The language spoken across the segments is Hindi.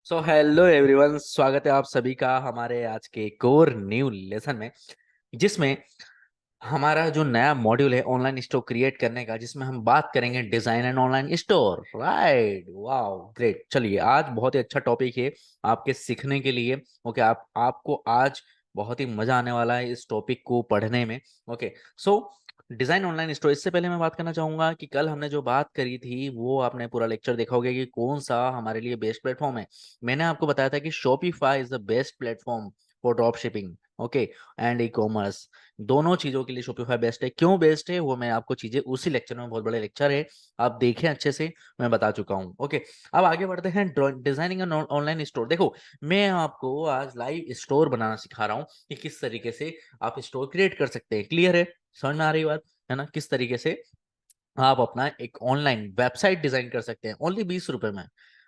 सो हेलो एवरीवन, स्वागत है आप सभी का हमारे आज के एक और न्यू लेसन में, जिसमें हमारा जो नया मॉड्यूल है ऑनलाइन स्टोर क्रिएट करने का, जिसमें हम बात करेंगे design and online store. Right, wow, great. चलिए, आज बहुत ही अच्छा टॉपिक है आपके सीखने के लिए। ओके, आपको आज बहुत ही मजा आने वाला है इस टॉपिक को पढ़ने में। ओके, सो डिजाइन ऑनलाइन स्टोर। इससे पहले मैं बात करना चाहूंगा कि कल हमने जो बात करी थी वो आपने पूरा लेक्चर देखा होगा कि कौन सा हमारे लिए बेस्ट प्लेटफॉर्म है। मैंने आपको बताया था कि Shopify is the best platform for drop shipping. Okay, and e commerce, दोनों चीजों के लिए शॉपिफाई बेस्ट है। क्यों बेस्ट है वो मैं आपको चीजें उसी लेक्चर में, बहुत बड़े लेक्चर है, आप देखें अच्छे से, मैं बता चुका हूँ। ओके, अब आगे बढ़ते हैं डिजाइनिंग ऑनलाइन स्टोर। देखो, मैं आपको आज लाइव स्टोर बनाना सिखा रहा हूँ कि किस तरीके से आप स्टोर क्रिएट कर सकते हैं। क्लियर है? समझ में आ रही बात है ना? किस तरीके से आप अपना एक ऑनलाइन वेबसाइट डिजाइन कर सकते हैं ओनली 20 रुपए में।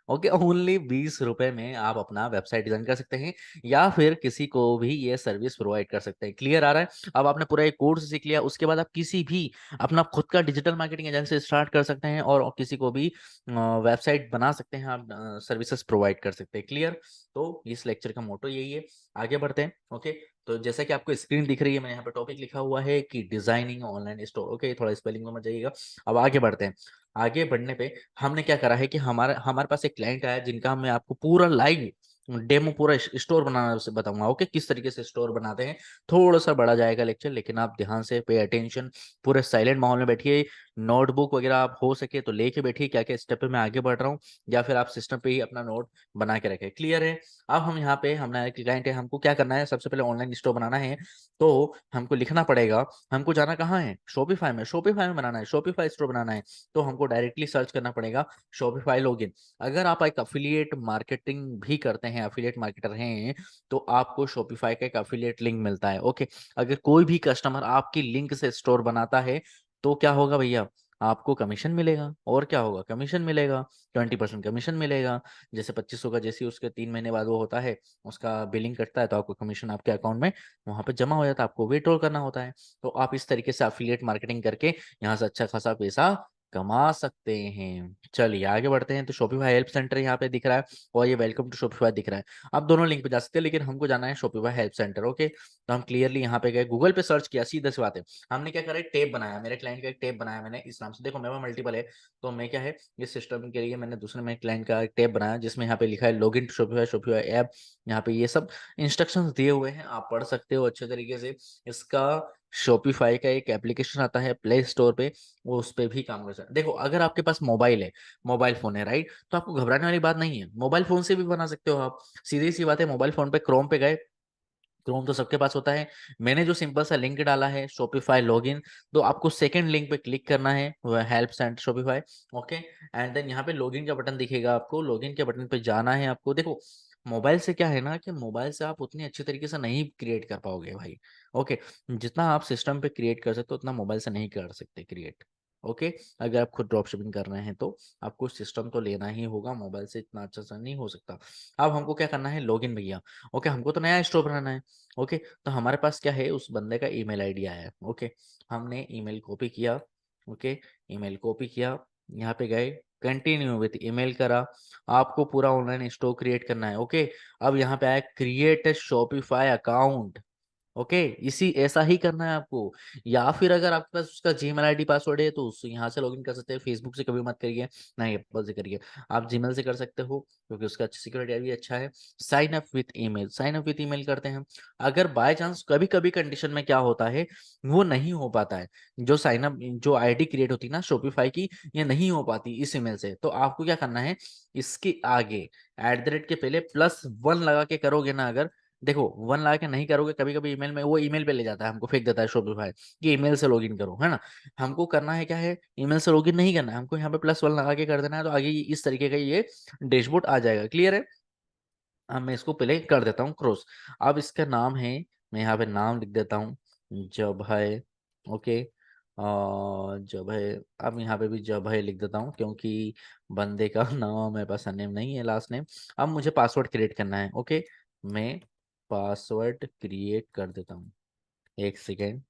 ओके, ओनली 20 रुपए में आप अपना वेबसाइट डिजाइन कर सकते हैं, या फिर किसी को भी ये सर्विस प्रोवाइड कर सकते हैं। क्लियर आ रहा है? अब आपने पूरा एक कोर्स सीख लिया, उसके बाद आप किसी भी अपना खुद का डिजिटल मार्केटिंग एजेंसी स्टार्ट कर सकते हैं और किसी को भी वेबसाइट बना सकते हैं, आप सर्विसेज प्रोवाइड कर सकते हैं। क्लियर? तो इस लेक्चर का मोटो यही है। आगे बढ़ते हैं। ओके, तो जैसा कि आपको स्क्रीन दिख रही है, मैंने यहाँ पे टॉपिक लिखा हुआ है कि डिजाइनिंग ऑनलाइन स्टोर। ओके, थोड़ा स्पेलिंग में मत जाइएगा। अब आगे बढ़ते हैं। आगे बढ़ने पे हमने क्या करा है कि हमारे हमारे पास एक क्लाइंट आया, जिनका मैं आपको पूरा लाइव डेमो, पूरा स्टोर बनाना से बताऊंगा। ओके, किस तरीके से स्टोर बनाते हैं। थोड़ा सा बड़ा जाएगा लेक्चर, लेकिन आप ध्यान से पे अटेंशन, पूरे साइलेंट माहौल में बैठिए। नोटबुक वगैरह आप हो सके तो लेके बैठिए, क्या क्या स्टेप पे मैं आगे बढ़ रहा हूँ, या फिर आप सिस्टम पे ही अपना नोट बना के रखें। क्लियर है? अब हम यहाँ पे, हमारा एक क्लाइंट है, हमको क्या करना है, सबसे पहले ऑनलाइन स्टोर बनाना है। तो हमको लिखना पड़ेगा, हमको जाना कहाँ है, शॉपिफाई में। शॉपिफाई में बनाना है, शॉपिफाई स्टोर बनाना है, तो हमको डायरेक्टली सर्च करना पड़ेगा शॉपिफाई लॉगिन। अगर आप एक अफिलिएट मार्केटिंग भी करते हैं, अफिलिएट मार्केटर हैं, तो आपको शॉपिफाई का एक अफिलिएट लिंक मिलता है। ओके, अगर कोई भी कस्टमर आपकी लिंक से स्टोर बनाता है, तो क्या होगा भैया, आपको कमीशन मिलेगा। और क्या होगा, कमीशन मिलेगा, 20% कमीशन मिलेगा। जैसे 2500 का, जैसे उसके 3 महीने बाद वो होता है, उसका बिलिंग कटता है, तो आपको कमीशन आपके अकाउंट में वहां पे जमा हो जाता है, आपको विड्रॉल करना होता है। तो आप इस तरीके से अफिलिएट मार्केटिंग करके यहाँ से अच्छा खासा पैसा कमा सकते हैं। चलिए आगे बढ़ते हैं। तो शॉपिफाई हेल्प सेंटर यहाँ पे दिख रहा है, और ये वेलकम टू शॉपिफाई दिख रहा है। आप दोनों लिंक पे जा सकते हैं, लेकिन हमको जाना है शॉपिफाई हेल्प सेंटर। ओके, तो हम क्लियरली यहाँ पे गए, गूगल पे सर्च किया, सीधा सी बात है। हमने क्या करा, टैब बनाया, मेरे क्लाइंट का एक टैब बनाया मैंने इस नाम से। देखो, मेरे मल्टीपल है, तो मैं क्या है, इस सिस्टम के लिए मैंने दूसरे में क्लाइंट का एक टैब बनाया, जिसमें यहाँ पे लिखा है login to Shopify, Shopify app. यहाँ पे ये सब इंस्ट्रक्शंस दिए हुए हैं, आप पढ़ सकते हो अच्छे तरीके से। इसका शॉपिफाई का एक एप्लीकेशन आता है प्ले स्टोर पे, वो उस पे भी काम कर सकते हैं। देखो, अगर आपके पास मोबाइल है, मोबाइल फोन है, राइट, तो आपको घबराने वाली बात नहीं है, मोबाइल फोन से भी बना सकते हो आप। सीधी सी बात है, मोबाइल फोन पे क्रोम पे गए, क्रोम तो सबके पास होता है। मैंने जो सिंपल सा लिंक डाला है शॉपिफाई लॉगिन, तो आपको सेकंड लिंक पे क्लिक करना है, वह help centre Shopify. Okay, and then यहाँ पे लॉगिन का बटन दिखेगा, आपको लॉगिन के बटन पे जाना है आपको। देखो, मोबाइल से क्या है ना, कि मोबाइल से आप उतनी अच्छी तरीके से नहीं क्रिएट कर पाओगे भाई। ओके, जितना आप सिस्टम पे क्रिएट कर सकते हो, उतना मोबाइल से नहीं कर सकते क्रिएट। ओके, अगर आप खुद ड्रॉप शिपिंग कर रहे हैं तो आपको सिस्टम तो लेना ही होगा, मोबाइल से इतना अच्छा सा नहीं हो सकता। अब हमको क्या करना है, लॉगिन भैया। ओके, हमको तो नया स्टोर बनाना है। ओके, तो हमारे पास क्या है, उस बंदे का ईमेल आईडी आया है। ओके, हमने ईमेल कॉपी किया। ओके, ईमेल कॉपी किया, यहाँ पे गए, कंटिन्यू विथ ईमेल करा। आपको पूरा ऑनलाइन स्टोर क्रिएट करना है। ओके, अब यहाँ पे आया क्रिएट शॉपिफाई अकाउंट। ओके, इसी ऐसा ही करना है आपको। या फिर अगर आपके पास उसका जीमेल आईडी पासवर्ड है, तो उस यहाँ से लॉगिन कर सकते हैं। फेसबुक से कभी मत करिए, नहीं, एप्पल से करिए। आप जीमेल से कर सकते हो, क्योंकि उसका सिक्योरिटी भी अच्छा है। Sign up with email, sign up with email करते हैं। अगर बाय चांस कभी कभी कंडीशन में क्या होता है, वो नहीं हो पाता है, जो साइन अप, जो आईडी क्रिएट होती है ना शॉपिफाई की, ये नहीं हो पाती इस ईमेल से, तो आपको क्या करना है, इसके आगे @ के पहले +1 लगा के करोगे ना, अगर, देखो 1 लगा के नहीं करोगे, कभी कभी ईमेल में वो ईमेल पे ले जाता है, हमको फेंक देता है शॉपिफाई कि ईमेल से लॉगिन करो, है ना। हमको करना है क्या है, ईमेल से लॉगिन नहीं करना है, हमको यहाँ पे +1 लगा के कर देना है, तो आगे इस तरीके का ये डैशबोर्ड आ जाएगा। क्लियर है? अब मैं इसको पहले कर देता हूँ क्रॉस। अब इसका नाम है, मैं यहाँ पे नाम लिख देता हूँ, जब है। ओके, जब है। अब यहाँ पे भी जब है लिख देता हूँ, क्योंकि बंदे का नाम मेरे पास सरनेम नहीं है, लास्ट नेम। अब मुझे पासवर्ड क्रिएट करना है। ओके, मैं पासवर्ड क्रिएट कर देता हूँ, एक सेकेंड।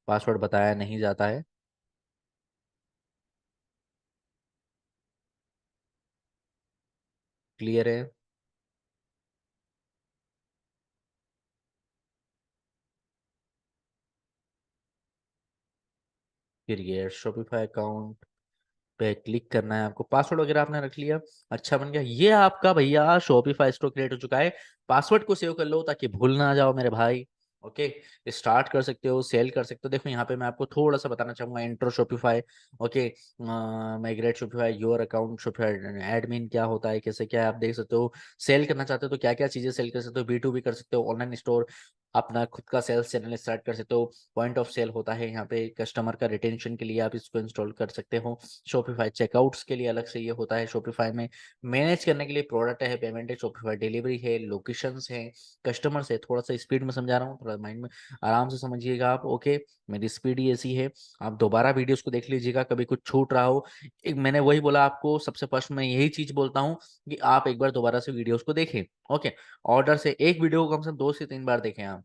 पासवर्ड बताया नहीं जाता है। क्लियर है? क्रिएट शॉपिफाई अकाउंट पे क्लिक करना है आपको। पासवर्ड वगैरह आपने रख लिया, अच्छा बन गया। ये आपका भैया शॉपिफाई स्टोर क्रिएट हो चुका है। पासवर्ड को सेव कर लो ताकि भूल ना जाओ मेरे भाई। ओके, स्टार्ट कर सकते हो, सेल कर सकते हो। देखो यहाँ पे मैं आपको थोड़ा सा बताना चाहूंगा intro Shopify. Okay, migrate Shopify your account Shopify admin क्या होता है, कैसे क्या है, आप देख सकते हो। सेल करना चाहते हो तो क्या क्या चीजें सेल कर सकते हो, B2B कर सकते हो, ऑनलाइन स्टोर, अपना खुद का सेल्स चैनल स्टार्ट कर सकते हो। पॉइंट ऑफ सेल होता है यहाँ पे, कस्टमर का रिटेंशन के लिए आप इसको इंस्टॉल कर सकते हो। शॉपिफाई चेकआउट्स के लिए अलग से ये होता है शॉपिफाई में। मैनेज करने के लिए प्रोडक्ट है, पेमेंट है, शॉपिफाई डिलीवरी है, लोकेशंस है, कस्टमर्स है। थोड़ा सा स्पीड में समझा रहा हूँ, थोड़ा माइंड में आराम से समझिएगा आप। ओके, मेरी स्पीड ही ऐसी है। आप दोबारा वीडियोस को देख लीजिएगा, कभी कुछ छूट रहा हो। एक मैंने वही बोला आपको, सबसे फर्स्ट मैं यही चीज बोलता हूँ कि आप एक बार दोबारा से वीडियोस को देखें। ओके, ऑर्डर से एक वीडियो को कम से कम 2 से 3 बार देखें आप।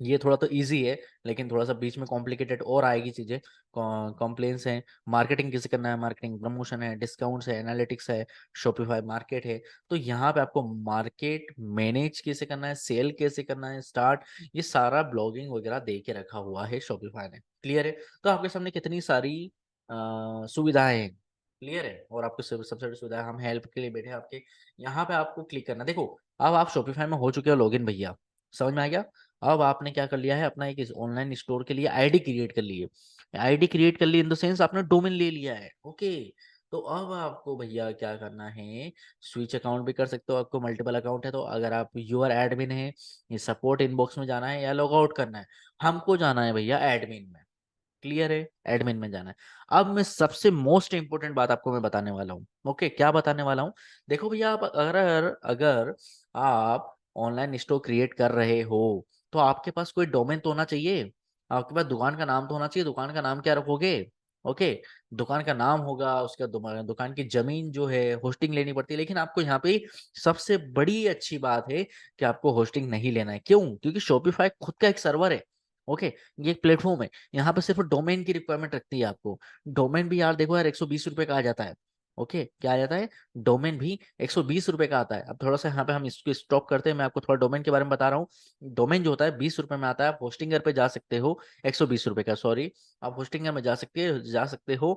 ये थोड़ा तो इजी है, लेकिन थोड़ा सा बीच में कॉम्प्लिकेटेड और आएगी चीजें। कॉम्प्लेन्स हैं, मार्केटिंग कैसे करना है, मार्केटिंग प्रमोशन है, डिस्काउंट्स है, एनालिटिक्स है, शॉपिफाई मार्केट है। तो यहाँ पे आपको मार्केट मैनेज कैसे करना है, सेल कैसे करना है, स्टार्ट, ये सारा ब्लॉगिंग वगैरह दे के रखा हुआ है शॉपिफाई ने। क्लियर है? तो आपके सामने कितनी सारी सुविधाएं हैं। क्लियर है? और आपको सबसे बड़ी सुविधा है, हम हेल्प के लिए बैठे हैं आपके। यहाँ पे आपको क्लिक करना। देखो, अब आप शॉपिफाई में हो चुके हो लॉगिन भैया, समझ में आ गया? अब आपने क्या कर लिया है, अपना एक ऑनलाइन स्टोर के लिए आईडी क्रिएट कर ली है। आईडी क्रिएट कर ली इन द सेंस आपने डोमेन ले लिया है। ओके, तो अब आपको भैया क्या करना है, स्विच अकाउंट भी कर सकते हो। आपको मल्टीपल अकाउंट है तो अगर आप यूआर एडमिन है, ये सपोर्ट इनबॉक्स में जाना है या लॉग आउट करना है। हमको जाना है भैया एडमिन में। क्लियर है? एडमिन में जाना है। अब मैं सबसे मोस्ट इंपोर्टेंट बात आपको मैं बताने वाला हूँ। ओके, क्या बताने वाला हूँ? देखो भैया, आप अगर अगर आप ऑनलाइन स्टोर क्रिएट कर रहे हो तो आपके पास कोई डोमेन तो होना चाहिए। आपके पास दुकान का नाम तो होना चाहिए। दुकान का नाम क्या रखोगे? ओके, दुकान का नाम होगा, उसका दुकान की जमीन जो है होस्टिंग लेनी पड़ती है। लेकिन आपको यहाँ पे सबसे बड़ी अच्छी बात है कि आपको होस्टिंग नहीं लेना है। क्यों? क्योंकि शॉपिफाई खुद का एक सर्वर है। ओके, ये एक प्लेटफॉर्म है। यहाँ पे सिर्फ डोमेन की रिक्वायरमेंट रखती है आपको। डोमेन भी यार देखो यार, 120 रुपए का आ जाता है। ओके, क्या आ जाता है? डोमेन भी 120 रुपए का आता है। अब थोड़ा सा यहाँ पे हम इसको स्टॉप करते हैं, मैं आपको थोड़ा डोमेन के बारे में बता रहा हूँ। डोमेन जो होता है 20 रुपए में आता है। आप होस्टिंगर पे जा सकते हो, 120 रुपए का, सॉरी। आप होस्टिंगर में जा सकते हो।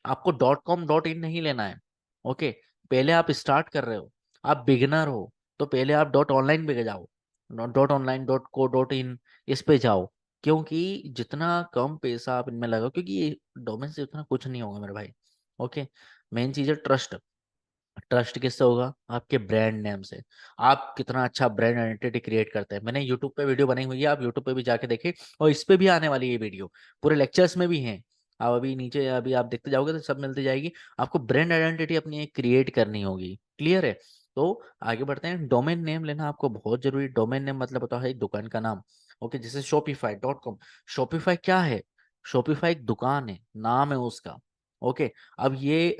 आपको .com.in नहीं लेना है। ओके, पहले आप स्टार्ट कर रहे हो, आप बिगिनर हो, तो पहले आप .online पे जाओ, .online .co.in, इस पे जाओ। क्योंकि जितना कम पैसा आप इनमें लगाओ, क्योंकि ये डोमेन से उतना कुछ नहीं होगा मेरे भाई। ओके, मेन चीज है ट्रस्ट। ट्रस्ट किससे होगा? आपके ब्रांड नेम से। आप कितना अच्छा ब्रांड आइडेंटिटी क्रिएट करते हैं। मैंने यूट्यूब पे वीडियो बनाई हुई है, आप यूट्यूब पे भी जाके देखें। और इस पे भी आने वाली है वीडियो, पूरे लेक्चर्स में भी हैं। आप अभी नीचे अभी आप देखते जाओगे तो सब मिलती जाएगी। आपको ब्रांड आइडेंटिटी अपनी एक क्रिएट करनी होगी। क्लियर है? तो आगे बढ़ते हैं। डोमेन नेम लेना आपको बहुत जरूरी। डोमेन नेम मतलब होता है दुकान का नाम। ओके, जैसे shopify.com। शॉपिफाई क्या है? शॉपिफाई एक दुकान है, नाम है उसका। ओके, अब ये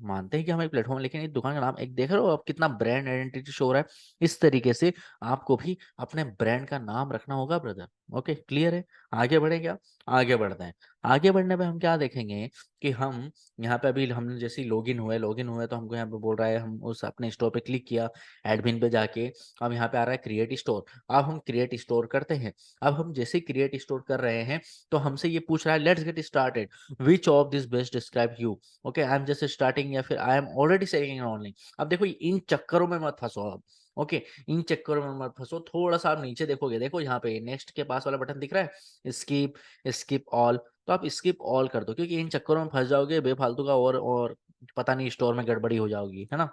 मानते हैं कि हम एक प्लेटफॉर्म, लेकिन इस दुकान का नाम, एक देख रहे हो आप कितना ब्रांड आइडेंटिटी शो हो रहा है। इस तरीके से आपको भी अपने ब्रांड का नाम रखना होगा ब्रदर। ओके, क्लियर है? आगे बढ़े क्या? आगे बढ़ते हैं। आगे बढ़ने पे हम क्या देखेंगे कि हम यहाँ पे अभी हमने जैसे लॉगिन हुए तो हमको यहाँ पे बोल रहा है, हम उस अपने स्टोर पे क्लिक किया, एडमिन पे जाके। अब यहाँ पे आ रहा है क्रिएट स्टोर। अब हम क्रिएट स्टोर करते हैं। अब हम जैसे क्रिएट स्टोर कर रहे हैं तो हमसे ये पूछ रहा है, let's get started, which of this best describe you. Okay, I am just starting या फिर I am already selling online. अब देखो, इन चक्करों में मत फंसो आप। ओके, इन चक्करों में मत फंसो। थोड़ा सा आप नीचे देखोगे, देखो यहाँ पे नेक्स्ट के पास वाला बटन दिख रहा है, स्किप, स्किप ऑल। तो आप स्किप ऑल कर दो, क्योंकि इन चक्करों में फंस जाओगे बेफालतू का, और पता नहीं स्टोर में गड़बड़ी हो जाओगी, है ना?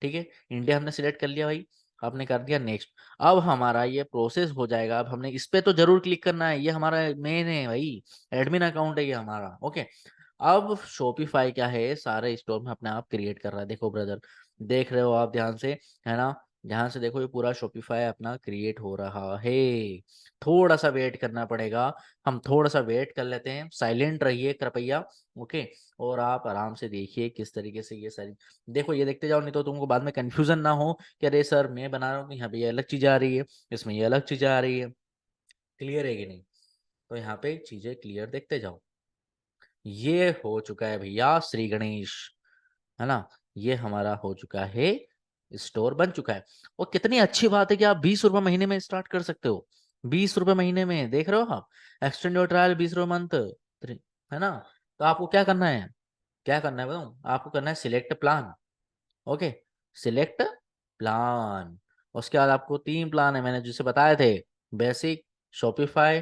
ठीक है, इंडिया हमने सिलेक्ट कर लिया भाई, आपने कर दिया नेक्स्ट। अब हमारा ये प्रोसेस हो जाएगा। अब हमने इस पे तो जरूर क्लिक करना है, ये हमारा मेन है भाई, एडमिन अकाउंट है ये हमारा। ओके, अब शॉपिफाई क्या है, सारे स्टोर में अपने आप क्रिएट कर रहा है। देखो ब्रदर, देख रहे हो आप ध्यान से, है ना? ध्यान से देखो, ये पूरा शॉपिफाई अपना क्रिएट हो रहा है। थोड़ा सा वेट करना पड़ेगा। हम थोड़ा सा वेट कर लेते हैं, साइलेंट रहिए कृपया। ओके, और आप आराम से देखिए किस तरीके से ये सारी, देखो ये देखते जाओ, नहीं तो तुमको बाद में कंफ्यूजन ना हो कि अरे सर मैं बना रहा हूँ तो यहाँ पे ये अलग चीजें आ रही है, इसमें ये अलग चीजें आ रही है। क्लियर है कि नहीं? तो यहाँ पे चीजें क्लियर देखते जाओ। ये हो चुका है भैया श्री गणेश, है ना? ये हमारा हो चुका है, स्टोर बन चुका है। और कितनी अच्छी बात है कि आप 20 रुपए महीने में स्टार्ट कर सकते हो। 20 रुपए महीने में, देख रहे हो आप? एक्सटेंड योर ट्रायल 20 रुपए मंथ, है ना? तो आपको क्या करना है, क्या करना है बताऊं, आपको करना है select plan. Okay, select plan. उसके बाद आपको 3 प्लान है मैंने जिसे बताए थे, बेसिक, शॉपिफाई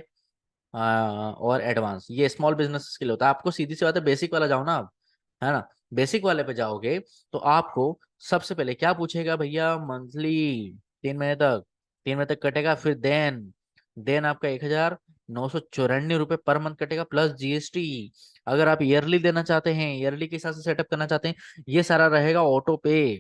और एडवांस। ये स्मॉल बिजनेस के लिए होता है। आपको सीधी सी बात है, बेसिक वाला जाओ ना आप, है ना। बेसिक वाले पे जाओगे तो आपको सबसे पहले क्या पूछेगा भैया, मंथली 3 महीने तक, 3 महीने तक कटेगा, फिर देन आपका 1,994 रुपये पर मंथ कटेगा प्लस जीएसटी। अगर आप ईयरली देना चाहते हैं, ईयरली के हिसाब से सेटअप करना चाहते हैं, ये सारा रहेगा ऑटो पे।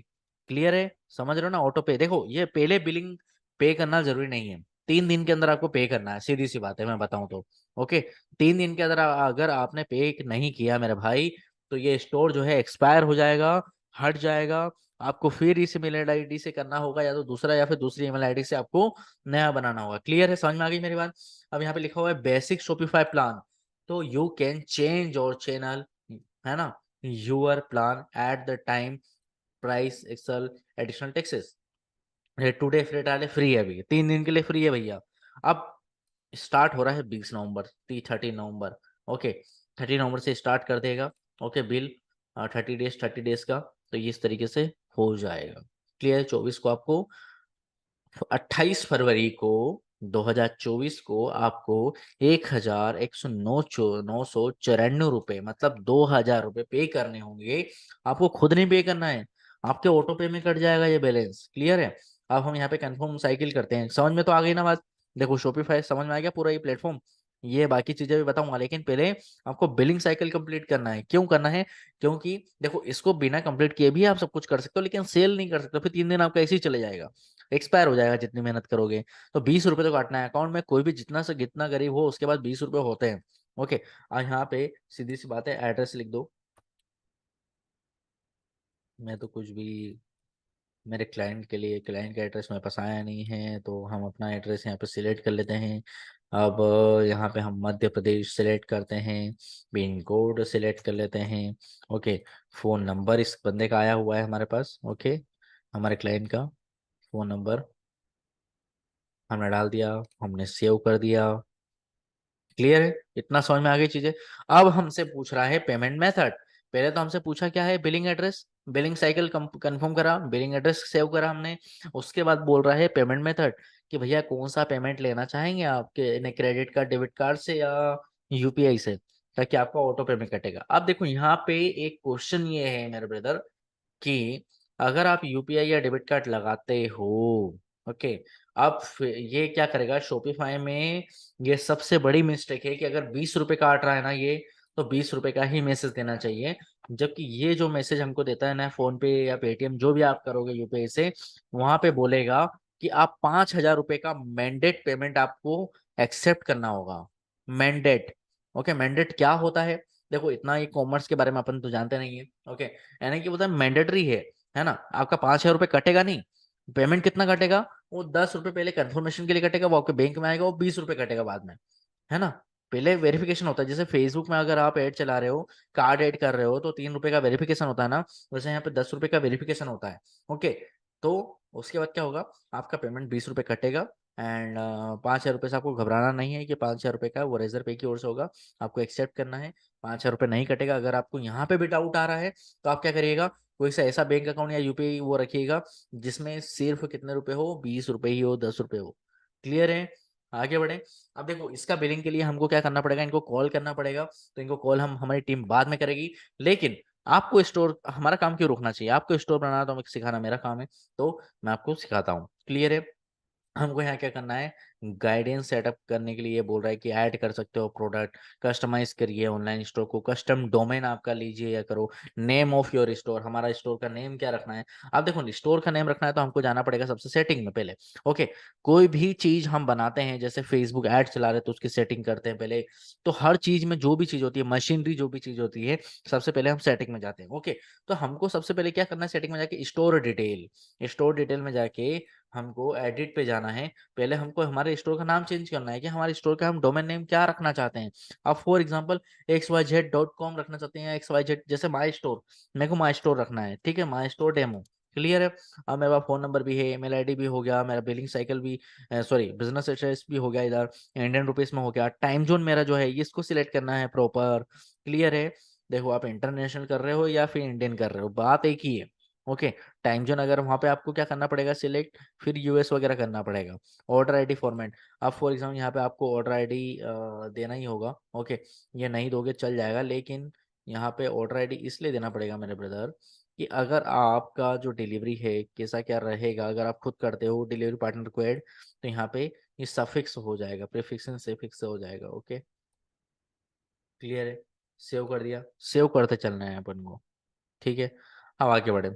क्लियर है, समझ रहे हो ना। ऑटो पे देखो, ये पहले बिलिंग पे करना जरूरी नहीं है, 3 दिन के अंदर आपको पे करना है, सीधी सी बात है मैं बताऊं तो। ओके, 3 दिन के अंदर अगर आपने पे नहीं किया मेरे भाई, तो ये स्टोर जो है एक्सपायर हो जाएगा, हट जाएगा। आपको फिर इस ईमेल आईडी से करना होगा, या तो दूसरा या फिर दूसरी ईमेल आईडी से आपको नया बनाना होगा। क्लियर है, समझ में आ गई मेरी बात। अब यहाँ पे लिखा हुआ है बेसिक शॉपिफाई प्लान, तो यू कैन चेंज और चैनल, है ना, your plan at the time, price excel, additional taxes. Today free डाले, फ्री है अभी, 3 दिन के लिए फ्री है भैया। अब स्टार्ट हो रहा है 20 नवंबर, 30 नवंबर। ओके, 30 नवंबर से स्टार्ट कर देगा। ओके, बिल 30 डेज, 30 डेज का, तो ये इस तरीके से हो जाएगा। क्लियर, 24 को आपको, 28 फरवरी को 2024 को आपको 1,109 994 रुपये, मतलब 2,000 रुपये पे करने होंगे। आपको खुद नहीं पे करना है, आपके ऑटो पे में कट जाएगा ये बैलेंस। क्लियर है। अब हम यहाँ पे कंफर्म साइकिल करते हैं। समझ में तो आ गई ना बात। देखो, शॉपिफाई समझ में आ गया पूरा ये प्लेटफॉर्म। ये बाकी चीजें भी बताऊंगा, लेकिन पहले आपको बिलिंग साइकिल कंप्लीट करना है। क्यों करना है, क्योंकि देखो, इसको बिना कंप्लीट किए भी आप सब कुछ कर सकते हो, लेकिन सेल नहीं कर सकते, फिर 3 दिन आपका ऐसे ही चले जाएगा, एक्सपायर हो जाएगा जितनी मेहनत करोगे। तो 20 रुपए तो काटना है अकाउंट में, कोई भी जितना से जितना गरीब हो उसके पास 20 रुपए होते हैं। ओके, और यहाँ पे सीधी सी बात है, एड्रेस लिख दो। मैं तो कुछ भी, मेरे क्लाइंट के लिए, क्लाइंट का एड्रेस मेरे पास आया नहीं है, तो हम अपना एड्रेस यहाँ पे सिलेक्ट कर लेते हैं। अब यहाँ पे हम मध्य प्रदेश सिलेक्ट करते हैं, पिन कोड सिलेक्ट कर लेते हैं। ओके, फ़ोन नंबर इस बंदे का आया हुआ है हमारे पास। ओके, हमारे क्लाइंट का फ़ोन नंबर हमने डाल दिया, हमने सेव कर दिया। क्लियर है, इतना समझ में आ गई चीजें। अब हमसे पूछ रहा है पेमेंट मेथड। पहले तो हमसे पूछा क्या है, billing address, billing cycle confirm करा, बिलिंग एड्रेस सेव करा हमने। उसके बाद बोल रहा है पेमेंट मेथड, कि भैया कौन सा पेमेंट लेना चाहेंगे आपके, क्रेडिट कार्ड, डेबिट कार्ड से या यूपीआई से, ताकि आपका ऑटो पेमेंट कटेगा। अब देखो यहाँ पे एक क्वेश्चन ये है मेरे ब्रदर, कि अगर आप यूपीआई या डेबिट कार्ड लगाते हो, ओके, अब ये क्या करेगा शॉपिफाई में, ये सबसे बड़ी मिस्टेक है कि अगर 20 रुपए काट रहा है ना ये, तो 20 रुपए का ही मैसेज देना चाहिए। जबकि ये जो मैसेज हमको देता है ना, फोन पे या पेटीएम जो भी आप करोगे यूपीआई से, वहां पे बोलेगा कि आप 5,000 रुपए का मैंडेट पेमेंट आपको एक्सेप्ट करना होगा। मैंडेट, ओके, मैंडेट क्या होता है, देखो इतना ई कॉमर्स के बारे में अपन तो जानते नहीं है। ओके, यानी कि बोलता है मैंडेटरी है ना। आपका 5,000 रुपये कटेगा नहीं, पेमेंट कितना कटेगा, वो 10 रुपए पहले कंफर्मेशन के लिए कटेगा, वो आपके बैंक में आएगा, वो 20 रुपए कटेगा बाद में, है ना। पहले वेरिफिकेशन होता है, जैसे फेसबुक में अगर आप ऐड चला रहे हो, कार्ड ऐड कर रहे हो, तो 3 रुपए का वेरिफिकेशन होता है ना, वैसे यहाँ पे 10 रुपए का वेरिफिकेशन होता है। ओके, तो उसके बाद क्या होगा, आपका पेमेंट 20 रुपए कटेगा। एंड 5,000 रुपये से आपको घबराना नहीं है कि 5,000 रुपये का वो रेजर पे की ओर से होगा, आपको एक्सेप्ट करना है। 5,000 रुपये नहीं कटेगा। अगर आपको यहाँ पे भी डाउट आ रहा है, तो आप क्या करिएगा, कोई सा ऐसा बैंक अकाउंट या यूपीआई वो रखिएगा जिसमें सिर्फ कितने रुपए हो, 20 रुपए ही हो, 10 रुपए हो। क्लियर है, आगे बढ़े। अब देखो, इसका बिलिंग के लिए हमको क्या करना पड़ेगा, इनको कॉल करना पड़ेगा। तो इनको कॉल हम, हमारी टीम बाद में करेगी, लेकिन आपको स्टोर, हमारा काम क्यों रुकना चाहिए, आपको स्टोर बनाना तो सिखाना मेरा काम है, तो मैं आपको सिखाता हूँ। क्लियर है। हमको यहाँ क्या करना है, गाइडेंस सेटअप करने के लिए बोल रहा है कि ऐड कर सकते हो प्रोडक्ट, कस्टमाइज करिए ऑनलाइन स्टोर को, कस्टम डोमेन आपका लीजिए या करो, नेम ऑफ योर स्टोर, हमारा स्टोर का नेम क्या रखना है। अब देखो, स्टोर का नेम रखना है तो हमको जाना पड़ेगा सबसे सेटिंग में पहले। ओके, कोई भी चीज हम बनाते हैं, जैसे फेसबुक ऐड चला रहे हैं तो उसकी सेटिंग करते हैं पहले। तो हर चीज में जो भी चीज होती है, मशीनरी जो भी चीज होती है, सबसे पहले हम सेटिंग में जाते हैं। ओके, तो हमको सबसे पहले क्या करना है, सेटिंग में जाके स्टोर डिटेल, स्टोर डिटेल में जाके हमको एडिट पे जाना है। पहले हमको हमारे स्टोर का नाम चेंज करना है कि हमारे स्टोर का हम डोमेन नेम क्या रखना चाहते हैं। अब फॉर एग्जांपल xyz.com रखना चाहते हैं, या XYZ, जैसे माई स्टोर, मेरे को माई स्टोर रखना है, ठीक है, माई स्टोर डेमो। क्लियर है। अब मेरे पास फोन नंबर भी है, ईमेल आईडी भी हो गया, मेरा बिलिंग साइकिल भी, सॉरी बिजनेस एड्रेस भी हो गया, इधर इंडियन रुपीस में हो गया, टाइम जोन मेरा जो है इसको सिलेक्ट करना है प्रॉपर। क्लियर है। देखो आप इंटरनेशनल कर रहे हो या फिर इंडियन कर रहे हो, बात एक ही है। ओके, टाइम जोन अगर वहाँ पे आपको क्या करना पड़ेगा सिलेक्ट, फिर यूएस वगैरह करना पड़ेगा। ऑर्डर आईडी फॉर्मेट, अब फॉर एग्जाम्पल यहाँ पे आपको ऑर्डर आईडी देना ही होगा। ओके, ये नहीं दोगे चल जाएगा, लेकिन यहाँ पे ऑर्डर आईडी इसलिए देना पड़ेगा मेरे ब्रदर कि अगर आपका जो डिलीवरी है कैसा क्या रहेगा, अगर आप खुद करते हो डिलीवरी पार्टनर को ऐड, तो यहाँ पे ये सफिक्स हो जाएगा, प्रीफिक्स एंड सफिक्स हो जाएगा। ओके, क्लियर है? सेव कर दिया, सेव करते चलना है अपन को। ठीक है, अब आगे बढ़े।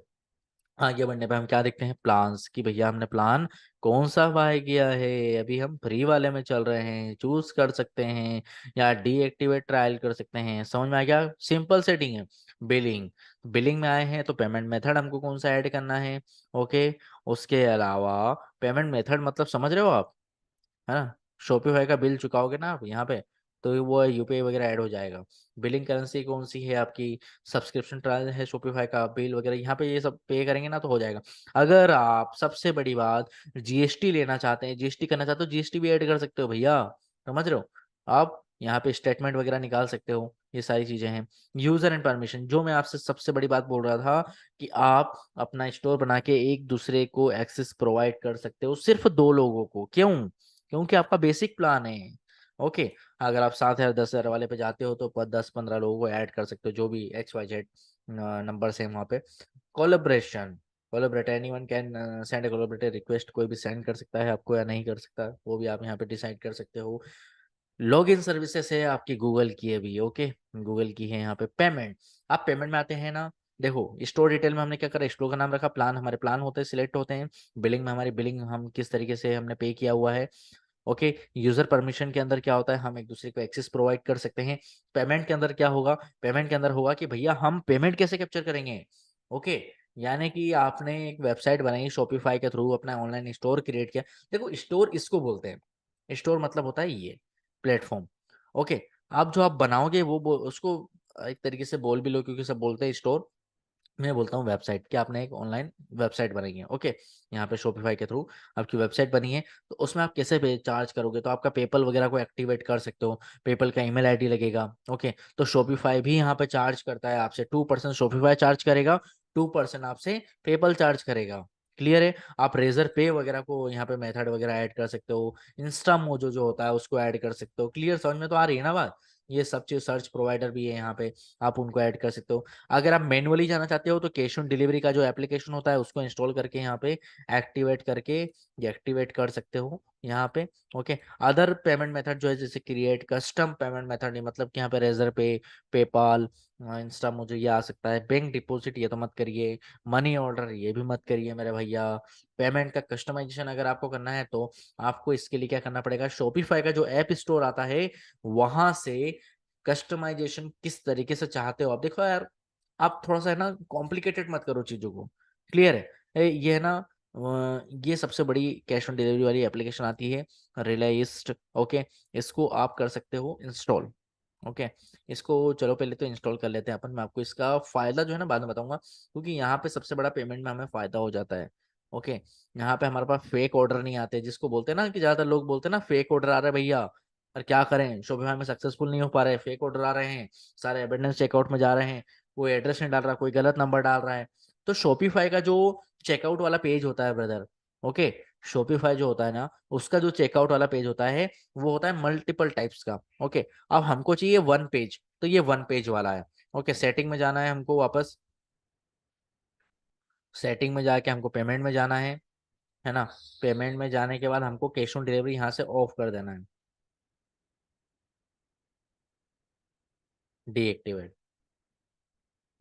आगे बढ़ने पे हम क्या देखते हैं, प्लान्स, कि भैया हमने प्लान कौन सा बाय किया है। अभी हम फ्री वाले में चल रहे हैं, चूज कर सकते हैं या डीएक्टिवेट ट्रायल कर सकते हैं। समझ में आ गया? सिंपल सेटिंग है। बिलिंग, बिलिंग में आए हैं तो पेमेंट मेथड हमको कौन सा ऐड करना है। ओके, उसके अलावा पेमेंट मेथड मतलब समझ रहे हो आप, है ना? शॉपिफाई का बिल चुकाओगे ना आप यहाँ पे, तो वो यूपीआई वगैरह ऐड हो जाएगा। बिलिंग करेंसी कौन सी है आपकी, सब्सक्रिप्शन ट्रायल है शॉपिफाई का, बिल वगैरह यहाँ पे ये सब पे करेंगे ना तो हो जाएगा। अगर आप, सबसे बड़ी बात, जीएसटी लेना चाहते हैं, जीएसटी करना चाहते हो, जीएसटी भी ऐड कर सकते हो भैया। समझ रहे हो? आप यहाँ पे स्टेटमेंट वगैरह निकाल सकते हो, ये सारी चीजें हैं। यूजर एंड परमिशन, जो मैं आपसे सबसे बड़ी बात बोल रहा था कि आप अपना स्टोर बना के एक दूसरे को एक्सेस प्रोवाइड कर सकते हो, सिर्फ दो लोगों को। क्यों? क्योंकि आपका बेसिक प्लान है। ओके, अगर आप 7,000 10,000 वाले पे जाते हो तो 10-15 लोगों को ऐड कर सकते हो, जो भी XYZ नंबर से वहाँ पे। Collaboration, collaborate, anyone can send A collaborator request, कोई भी सेंड कर सकता है आपको या नहीं कर सकता, वो भी आप यहाँ पे डिसाइड कर सकते हो। लॉगिन सर्विसेज है आपकी गूगल की है भी। ओके, गूगल की है। यहाँ पे पेमेंट, आप पेमेंट में आते हैं ना, देखो स्टोर डिटेल में हमने क्या करा, स्टोर का नाम रखा, प्लान हमारे प्लान होते हैं, सिलेक्ट होते हैं। बिलिंग में हमारी बिलिंग, हम किस तरीके से हमने पे किया हुआ है। ओके, यूजर परमिशन के अंदर क्या होता है, हम एक दूसरे को एक्सेस प्रोवाइड कर सकते हैं। पेमेंट के अंदर क्या होगा, पेमेंट के अंदर होगा कि भैया हम पेमेंट कैसे कैप्चर करेंगे। ओके, यानी कि आपने एक वेबसाइट बनाई शॉपिफाई के थ्रू, अपना ऑनलाइन स्टोर क्रिएट किया। देखो स्टोर इसको बोलते हैं, स्टोर मतलब होता है ये प्लेटफॉर्म। ओके, आप जो आप बनाओगे वो उसको एक तरीके से बोल भी लो, क्योंकि सब बोलते हैं स्टोर, मैं बोलता हूँ वेबसाइट, कि आपने एक ऑनलाइन वेबसाइट बनाई है। ओके, यहाँ पे शॉपिफाई के थ्रू आपकी वेबसाइट बनी है, तो उसमें आप कैसे पे चार्ज करोगे, तो आपका पेपल वगैरह को एक्टिवेट कर सकते हो, पेपल का ईमेल आईडी लगेगा। ओके, तो शॉपिफाई भी यहाँ पे चार्ज करता है आपसे, 2% शॉपिफाई चार्ज करेगा, 2% आपसे पेपल चार्ज करेगा। क्लियर है? आप रेजर पे वगैरह को यहाँ पे मेथड वगैरह ऐड कर सकते हो, इंस्टा मोजो जो होता है उसको ऐड कर सकते हो। क्लियर, समझ में तो आ रही है ना बात? ये सब चीज, सर्च प्रोवाइडर भी है यहाँ पे, आप उनको ऐड कर सकते हो। अगर आप मैनुअली जाना चाहते हो तो कैश ऑन डिलीवरी का जो एप्लीकेशन होता है उसको इंस्टॉल करके यहाँ पे एक्टिवेट करके एक्टिवेट कर सकते हो यहाँ पे। ओके, अदर पेमेंट मेथड जो है, जैसे क्रिएट कस्टम पेमेंट मेथड, नहीं मतलब कि यहाँ पे रेजर पे, पेपाल, इंस्टा मुझे ये आ सकता है। बैंक डिपॉजिट ये तो मत करिए, मनी ऑर्डर ये भी मत करिए मेरे भैया। पेमेंट का कस्टमाइजेशन अगर आपको करना है तो आपको इसके लिए क्या करना पड़ेगा, शॉपिफाई का जो ऐप स्टोर आता है वहां से कस्टमाइजेशन किस तरीके से चाहते हो आप। देखो यार, आप थोड़ा सा है ना कॉम्प्लिकेटेड मत करो चीजों को। क्लियर है? ये है ना, ये सबसे बड़ी कैश ऑन डिलीवरी वाली एप्लीकेशन आती है, रिलाइस्ट। ओके, इसको आप कर सकते हो इंस्टॉल। ओके, इसको चलो पहले तो इंस्टॉल कर लेते हैं अपन, मैं आपको इसका फायदा जो है ना बाद में बताऊंगा, क्योंकि यहाँ पे सबसे बड़ा पेमेंट में हमें फायदा हो जाता है। ओके, यहाँ पे हमारे पास फेक ऑर्डर नहीं आते, जिसको बोलते हैं ना, कि ज्यादातर लोग बोलते हैं ना फेक ऑर्डर आ रहे हैं भैया, पर क्या करें, शॉपिफाई में सक्सेसफुल नहीं हो पा रहे, फेक ऑर्डर आ रहे हैं, सारे अबेंडेंस चेकआउट में जा रहे हैं, कोई एड्रेस नहीं डाल रहा, कोई गलत नंबर डाल रहा है। तो शॉपिफाई का जो चेकआउट वाला पेज होता है ब्रदर, ओके, शॉपिफाई जो होता है ना, उसका जो चेकआउट वाला पेज होता है वो होता है मल्टीपल टाइप्स का। ओके, अब हमको चाहिए वन पेज, तो ये वन पेज वाला है। ओके, सेटिंग में जाना है हमको वापस, सेटिंग में जाके हमको पेमेंट में जाना है ना? पेमेंट में जाने के बाद हमको कैश ऑन डिलीवरी यहाँ से ऑफ कर देना है, डीएक्टिवेट।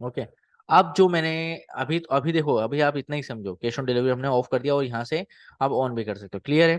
ओके, अब जो मैंने अभी अभी देखो, अभी आप इतना ही समझो, कैश ऑन डिलीवरी हमने ऑफ कर दिया और यहाँ से आप ऑन भी कर सकते हो। क्लियर है?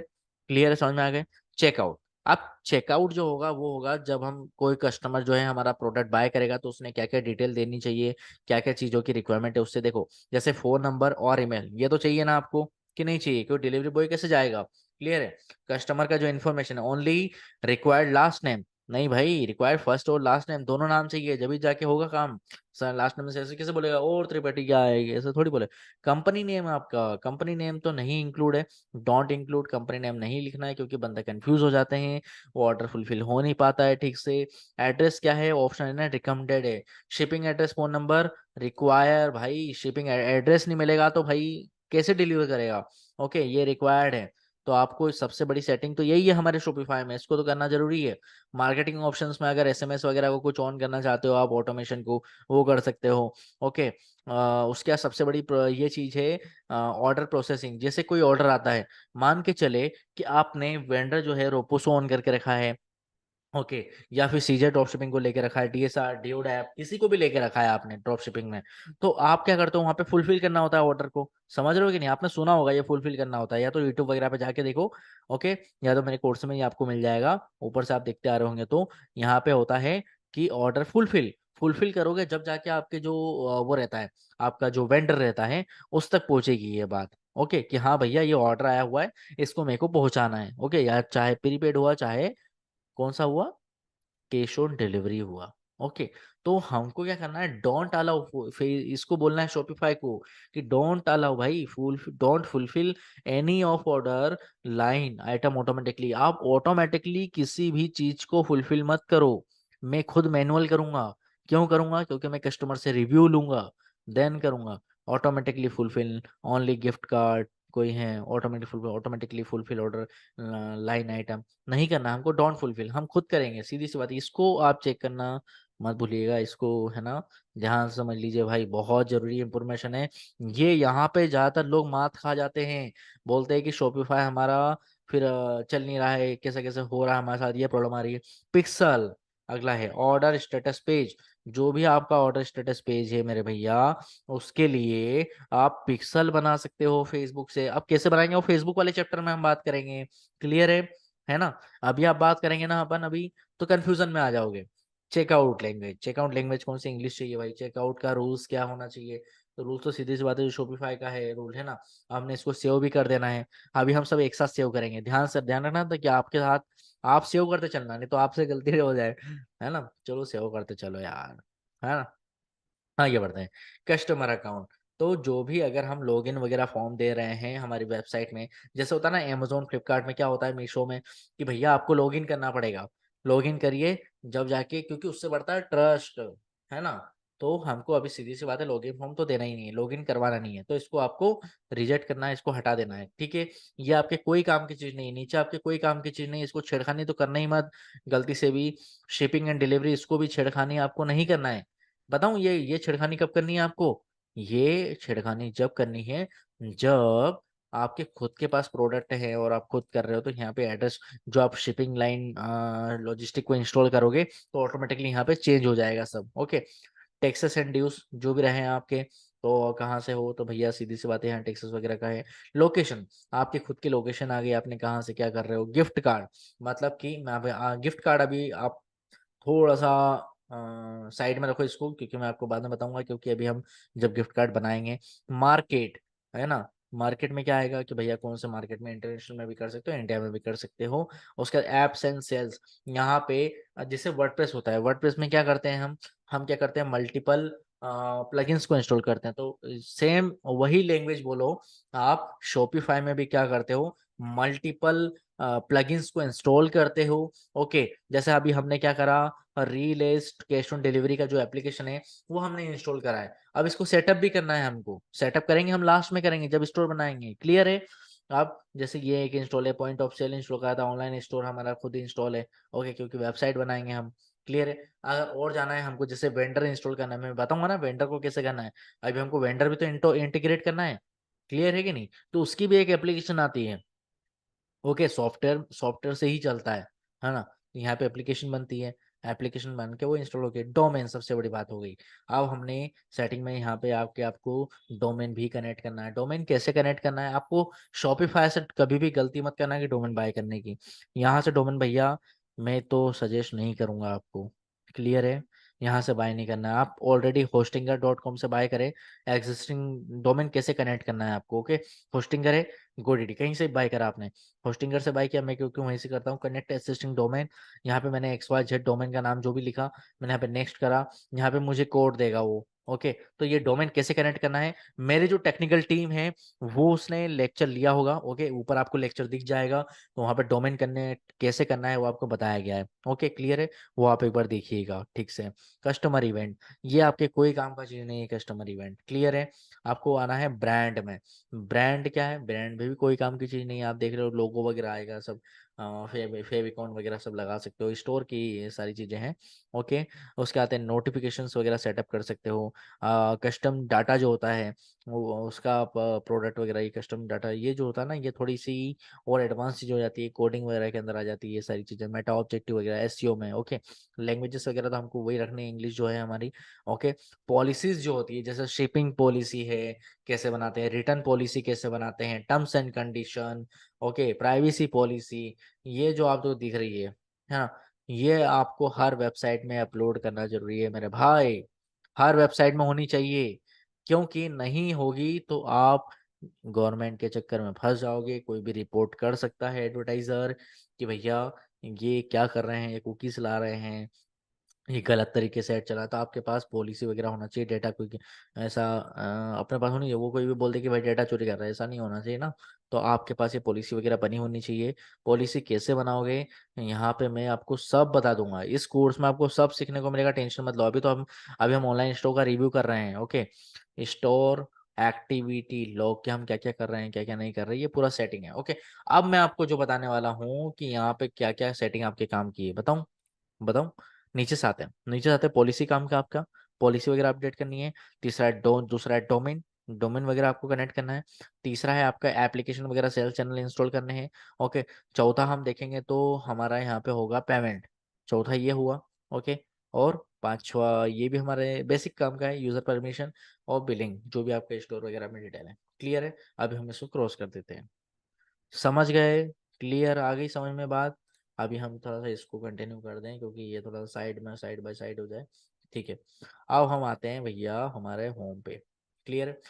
क्लियर है, समझ में आ गए? चेकआउट, अब चेकआउट जो होगा वो होगा जब हम, कोई कस्टमर जो है हमारा प्रोडक्ट बाय करेगा तो उसने क्या क्या डिटेल देनी चाहिए, क्या क्या चीज़ों की रिक्वायरमेंट है उससे। देखो जैसे फोन नंबर और ईमेल, ये तो चाहिए ना आपको, कि नहीं चाहिए? क्योंकि डिलीवरी बॉय कैसे जाएगा। क्लियर है? कस्टमर का जो इन्फॉर्मेशन है, ओनली रिक्वायर्ड लास्ट नेम, नहीं भाई, रिक्वायर्ड फर्स्ट और लास्ट नेम दोनों नाम चाहिए, जब भी जाके होगा काम। सर लास्ट नेम से ऐसे कैसे बोलेगा और त्रिपाठी क्या है, ऐसे थोड़ी बोले। कंपनी नेम आपका, कंपनी नेम तो नहीं इंक्लूड है। डोंट इंक्लूड, कंपनी नेम नहीं लिखना है, क्योंकि बंदा कंफ्यूज हो जाते हैं, वो ऑर्डर फुलफिल हो नहीं पाता है ठीक से। एड्रेस क्या है, ऑप्शन है ना, रिकमेंडेड है। Shipping address, phone number require, भाई शिपिंग एड्रेस नहीं मिलेगा तो भाई कैसे डिलीवर करेगा। ओके, ये रिक्वायर्ड है। तो आपको सबसे बड़ी सेटिंग तो यही है हमारे शॉपिफाई में, इसको तो करना जरूरी है। मार्केटिंग ऑप्शंस में अगर एसएमएस वगैरह को कुछ ऑन करना चाहते हो आप, ऑटोमेशन को, वो कर सकते हो। ओके, उसके बाद सबसे बड़ी ये चीज है ऑर्डर प्रोसेसिंग। जैसे कोई ऑर्डर आता है, मान के चले कि आपने वेंडर जो है रोपोसो ऑन करके रखा है, ओके, या फिर सीजे ड्रॉप शिपिंग को लेकर रखा है, डीएसआर, डियोड ऐप, किसी को भी लेकर रखा है आपने ड्रॉप शिपिंग में, तो आप क्या करते हो, वहां पे फुलफिल करना होता है ऑर्डर को। समझ रहे हो कि नहीं, आपने सुना होगा ये फुलफिल करना होता है, या तो यूट्यूब वगैरह पे जाके देखो। ओके, या तो मेरे कोर्स में ही आपको मिल जाएगा, ऊपर से आप देखते आ रहे होंगे तो यहाँ पे होता है कि ऑर्डर फुलफिल फुलफिल करोगे जब जाके आपके जो वो रहता है, आपका जो वेंडर रहता है, उस तक पहुंचेगी ये बात। ओके, कि हाँ भैया ये ऑर्डर आया हुआ है, इसको मेरे को पहुंचाना है। ओके, या चाहे प्रीपेड हुआ, चाहे कौन सा हुआ, कैश ऑन डिलीवरी हुआ। ओके, तो हमको क्या करना है, डोंट अलाउ, फिर इसको बोलना है शॉपिफाई को कि डोंट अलाउ भाई, full don't fulfil any of order line item automatically. आप ऑटोमेटिकली किसी भी चीज को फुलफिल मत करो, मैं खुद मैनुअल करूंगा। क्यों करूंगा, क्योंकि मैं कस्टमर से रिव्यू लूंगा, देन करूंगा। Automatically fulfil only gift card, कोई है automatically fulfil order line item, नहीं करना हमको। डोंट फुलफिल हम खुद करेंगे, सीधी सी बात है। इसको आप चेक करना मत भूलिएगा, इसको है ना, ध्यान से समझ लीजिए भाई, बहुत जरूरी इंफॉर्मेशन है ये। यहाँ पे ज्यादातर लोग मात खा जाते हैं, बोलते हैं कि शॉपिफाई हमारा फिर चल नहीं रहा है, कैसे कैसे हो रहा है हमारे साथ, ये प्रॉब्लम आ रही है। पिक्सल, अगला है ऑर्डर स्टेटस पेज। जो भी आपका ऑर्डर स्टेटस पेज है मेरे भैया, उसके लिए आप पिक्सल बना सकते हो फेसबुक से। अब कैसे बनाएंगे वो फेसबुक वाले चैप्टर में हम बात करेंगे, क्लियर है ना। अभी आप बात करेंगे ना अपन अभी, तो कंफ्यूजन में आ जाओगे। चेकआउट लैंग्वेज, चेकआउट लैंग्वेज कौन सी, इंग्लिश चाहिए भाई। चेकआउट का रूल्स क्या होना चाहिए, तो रूल तो सीधी सी बात है, जो शॉपिफाई का है रूल है ना, हमने इसको सेव भी कर देना है। अभी हम सब एक साथ सेव करेंगे, ध्यान से ध्यान रखना था कि आपके साथ आप सेव करते चलना, नहीं तो आपसे गलती हो जाए, है ना। चलो सेव करते चलो यार, है ना। आगे बढ़ते हैं, कस्टमर अकाउंट। तो जो भी अगर हम लॉगिन वगैरह फॉर्म दे रहे हैं हमारी वेबसाइट में, जैसे होता है ना अमेजोन फ्लिपकार्ट में क्या होता है, मीशो में, कि भैया आपको लॉगिन करना पड़ेगा। लॉगिन करिए जब जाके, क्योंकि उससे बढ़ता है ट्रस्ट, है ना। तो हमको अभी सीधी सी बात है, लॉगिन फॉर्म तो देना ही नहीं है, लॉगिन करवाना नहीं है, तो इसको आपको रिजेक्ट करना है, इसको हटा देना है, ठीक है। ये आपके कोई काम की चीज नहीं है, नीचे आपके कोई काम की चीज नहीं है, इसको छेड़खानी तो करना ही मत गलती से भी। शिपिंग एंड डिलीवरी, इसको भी छेड़खानी आपको नहीं करना है। बताऊं ये छेड़खानी कब करनी है आपको, ये छेड़खानी जब करनी है जब आपके खुद के पास प्रोडक्ट है और आप खुद कर रहे हो, तो यहाँ पे एड्रेस, जो आप शिपिंग लाइन लॉजिस्टिक को इंस्टॉल करोगे, तो ऑटोमेटिकली यहाँ पे चेंज हो जाएगा सब। ओके, टैक्सेस एंड ड्यूज जो भी रहे आपके, तो कहाँ से हो, तो भैया सीधी सी बात है, यहाँ टैक्सेस वगैरह का है। लोकेशन, आपकी खुद की लोकेशन आ गई, आपने कहाँ से क्या कर रहे हो। गिफ्ट कार्ड, मतलब कि मैं गिफ्ट कार्ड अभी आप थोड़ा सा साइड में रखो इसको, क्योंकि मैं आपको बाद में बताऊंगा, क्योंकि अभी हम जब गिफ्ट कार्ड बनाएंगे। मार्केट, है ना, मार्केट में क्या आएगा कि भैया कौन से मार्केट में, इंटरनेशनल में भी कर सकते हो, इंडिया में भी कर सकते हो। उसके बाद एप्स एंड सेल्स, यहाँ पे जैसे वर्डप्रेस होता है, वर्डप्रेस में क्या करते हैं हम क्या करते हैं, मल्टीपल प्लगइन्स को इंस्टॉल करते हैं। तो सेम वही लैंग्वेज बोलो, आप शॉपिफाई में भी क्या करते हो, मल्टीपल प्लगइन्स को इंस्टॉल करते हो। ओके, जैसे अभी हमने क्या करा, रीलेस्ट कैश ऑन डिलीवरी का जो एप्लीकेशन है, वो हमने इंस्टॉल करा है। अब इसको सेटअप भी करना है हमको, सेटअप करेंगे हम लास्ट में करेंगे जब स्टोर बनाएंगे, क्लियर है। अब जैसे ये एक इंस्टॉल है, पॉइंट ऑफ सेल इंस्टॉल करा था, ऑनलाइन स्टोर हमारा खुद इंस्टॉल है। ओके, क्योंकि वेबसाइट बनाएंगे हम, क्लियर है। अगर और जाना है हमको, जैसे वेंडर इंस्टॉल करना है, मैं बताऊंगा ना वेंडर को कैसे करना है। अभी हमको वेंडर भी तो इंटीग्रेट करना है, क्लियर है कि नहीं। तो उसकी भी एक एप्लीकेशन आती है। ओके, सॉफ्टवेयर सॉफ्टवेयर से ही चलता है ना। यहाँ पे एप्लीकेशन बनती है, एप्लीकेशन बन के वो इंस्टॉल हो गई। डोमेन सबसे बड़ी बात हो गई। अब हमने सेटिंग में यहाँ पे आपको डोमेन भी कनेक्ट करना है। डोमेन कैसे कनेक्ट करना है आपको, शॉपिफाई से कभी भी गलती मत करना कि डोमेन बाय करने की। यहाँ से डोमेन भैया मैं तो सजेस्ट नहीं करूंगा आपको, क्लियर है। यहाँ से बाय नहीं करना है। आप ऑलरेडी hostinger.com से बाय करें, एग्जिस्टिंग डोमेन कैसे कनेक्ट करना है आपको। ओके, होस्टिंगर है, गोडीडी कहीं से बाय करा आपने, होस्टिंगर से बाय किया, मैं क्योंकि वहीं से करता हूँ। कनेक्ट एग्जिस्टिंग डोमेन, यहाँ पे मैंने XYZ डोमेन का नाम जो भी लिखा, मैंने यहाँ पे नेक्स्ट करा, यहाँ पे मुझे कोड देगा वो। ओके, तो ये डोमेन कैसे कनेक्ट करना है, मेरे जो टेक्निकल टीम है वो उसने लेक्चर लिया होगा। ओके, ऊपर आपको लेक्चर दिख जाएगा, तो वहाँ पे डोमेन करने कैसे करना है वो आपको बताया गया है। ओके, क्लियर है, वो आप एक बार देखिएगा ठीक से। कस्टमर इवेंट, ये आपके कोई काम का चीज नहीं है। कस्टमर इवेंट क्लियर है। आपको आना है ब्रांड में। ब्रांड क्या है, ब्रांड में भी कोई काम की चीज नहीं है। आप देख रहे हो लोगो वगैरह आएगा सब, फेविकॉन वगैरह सब लगा सकते हो, स्टोर की ये सारी चीजें हैं। ओके, उसके आते हैं नोटिफिकेशंस वगैरह सेटअप कर सकते हो। कस्टम डाटा जो होता है वो उसका प्रोडक्ट वगैरह, ये कस्टम डाटा ये जो होता है ना, ये थोड़ी सी और एडवांस चीज हो जाती है, कोडिंग वगैरह के अंदर आ जाती है ये सारी चीजें, मेटा ऑब्जेक्टिव वगैरह एसईओ में। ओके, लैंग्वेजेस वगैरह तो हमको वही रखनी है, इंग्लिश जो है हमारी। ओके, पॉलिसीज जो होती है जैसे शिपिंग पॉलिसी है कैसे बनाते हैं, रिटर्न पॉलिसी कैसे बनाते हैं, terms and condition, okay, privacy policy, ये जो आपको दिख रही है ना, ये आपको हर वेबसाइट में अपलोड करना जरूरी है मेरे भाई, हर वेबसाइट में होनी चाहिए। क्योंकि नहीं होगी तो आप गवर्नमेंट के चक्कर में फंस जाओगे, कोई भी रिपोर्ट कर सकता है एडवर्टाइजर कि भैया ये क्या कर रहे हैं, ये कुकीज ला रहे हैं, ये गलत तरीके से ऐड चला। तो आपके पास पॉलिसी वगैरह होना चाहिए, डेटा कोई ऐसा अपने पास होनी चाहिए, वो कोई भी बोल दे कि भाई डेटा चोरी कर रहा है, ऐसा नहीं होना चाहिए ना। तो आपके पास ये पॉलिसी वगैरह बनी होनी चाहिए। पॉलिसी कैसे बनाओगे, यहाँ पे मैं आपको सब बता दूंगा, इस कोर्स में आपको सब सीखने को मिलेगा, टेंशन मत लो। अभी हम ऑनलाइन स्टोर का रिव्यू कर रहे हैं। ओके, स्टोर एक्टिविटी लॉग के हम क्या क्या कर रहे हैं, क्या क्या नहीं कर रहे हैं, ये पूरा सेटिंग है। ओके, अब मैं आपको जो बताने वाला हूँ कि यहाँ पे क्या क्या सेटिंग आपके काम की है, बताऊँ बताऊं। नीचे से आते हैं पॉलिसी काम का आपका, पॉलिसी वगैरह अपडेट करनी है। तीसरा है दूसरा है डोमेन, डोमेन वगैरह आपको कनेक्ट करना है। तीसरा है आपका एप्लीकेशन वगैरह सेल्स चैनल इंस्टॉल करने हैं। ओके, चौथा हम देखेंगे तो हमारा यहाँ पे होगा पेमेंट, चौथा ये हुआ। ओके, और पांचवा ये भी हमारे बेसिक काम का है, यूजर परमिशन और बिलिंग, जो भी आपका स्टोर वगैरह में डिटेल है। क्लियर है, अभी हम इसको क्रॉस कर देते हैं। समझ गए, क्लियर आ गई समझ में बात। अभी हम थोड़ा सा इसको कंटिन्यू कर दें क्योंकि ये थोड़ा सा साइड में साइड बाय साइड हो जाए। ठीक है, अब हम आते हैं भैया हमारे होम पे। क्लियर है,